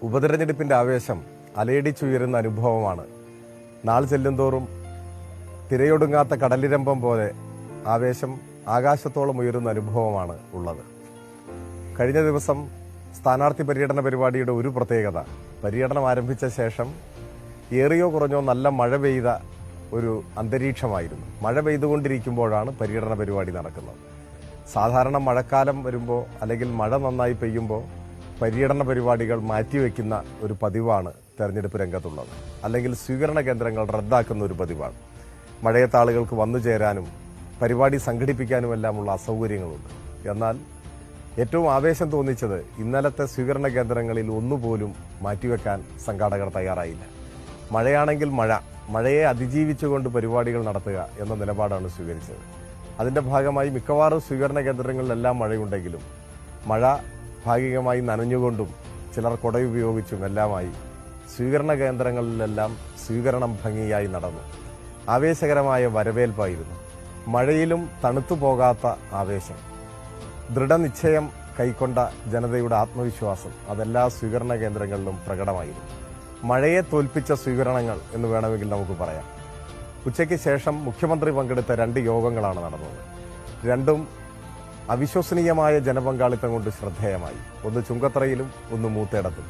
ഉപതെരഞ്ഞെടുപ്പിന്റെ ആവേശം അലയടിച്ചുയരുന്ന അനുഭവമാണ്. നാൾ ചെല്ലുന്തോറും തിരയൊടുങ്ങാത്ത കടലിരമ്പം പോലെ ആവേശം ആകാശത്തോളം ഉയരുന്ന അനുഭവമാണ് ഉള്ളത്. കഴിഞ്ഞ ദിവസം സ്ഥാനാർത്ഥി പര്യടന പരിപാടിയുടെ ഒരു പ്രത്യേകത, പര്യടനം ആരംഭിച്ച ശേഷം ഏറിയോ കുറഞ്ഞോ നല്ല മഴ പെയ്ത ഒരു അന്തരീക്ഷമായിരുന്നു. മഴ പെയ്തുകൊണ്ടിരിക്കുമ്പോഴാണ് പര്യടന പരിപാടി നടക്കുന്നത്. സാധാരണ മഴക്കാലം വരുമ്പോൾ അല്ലെങ്കിൽ മഴ നന്നായി പെയ്യുമ്പോൾ പര്യടന പരിപാടികൾ മാറ്റിവെക്കുന്ന ഒരു പതിവാണ് തെരഞ്ഞെടുപ്പ് രംഗത്തുള്ളത്. അല്ലെങ്കിൽ സ്വീകരണ കേന്ദ്രങ്ങൾ റദ്ദാക്കുന്ന ഒരു പതിവാണ്. മഴയത്ത് ആളുകൾക്ക് വന്നു ചേരാനും പരിപാടി സംഘടിപ്പിക്കാനുമെല്ലാമുള്ള അസൗകര്യങ്ങളുണ്ട്. എന്നാൽ ഏറ്റവും ആവേശം തോന്നിച്ചത് ഇന്നലത്തെ സ്വീകരണ കേന്ദ്രങ്ങളിൽ ഒന്നുപോലും മാറ്റിവെക്കാൻ സംഘാടകർ തയ്യാറായില്ല. മഴയാണെങ്കിൽ മഴയെ അതിജീവിച്ചുകൊണ്ട് പരിപാടികൾ നടത്തുക എന്ന നിലപാടാണ് സ്വീകരിച്ചത്. അതിന്റെ ഭാഗമായി മിക്കവാറും സ്വീകരണ കേന്ദ്രങ്ങളിലെല്ലാം മഴയുണ്ടെങ്കിലും മഴ ഭാഗികമായി നനഞ്ഞുകൊണ്ടും ചിലർ കുടയുപയോഗിച്ചും എല്ലാമായി സ്വീകരണ കേന്ദ്രങ്ങളിലെല്ലാം സ്വീകരണം ഭംഗിയായി നടന്നു. ആവേശകരമായ വരവേൽപ്പായിരുന്നു. മഴയിലും തണുത്തു പോകാത്ത ആവേശം, ദൃഢനിശ്ചയം കൈക്കൊണ്ട ജനതയുടെ ആത്മവിശ്വാസം അതെല്ലാ സ്വീകരണ കേന്ദ്രങ്ങളിലും പ്രകടമായിരുന്നു. മഴയെ തോൽപ്പിച്ച സ്വീകരണങ്ങൾ എന്ന് വേണമെങ്കിൽ നമുക്ക് പറയാം. ഉച്ചയ്ക്ക് ശേഷം മുഖ്യമന്ത്രി പങ്കെടുത്ത 2 യോഗങ്ങളാണ് നടന്നത്. രണ്ടും അവിശ്വസനീയമായ ജനപങ്കാളിത്തം കൊണ്ട് ശ്രദ്ധേയമായി. ഒന്ന് ചുങ്കത്തറയിലും ഒന്ന് മൂത്തേടത്തും.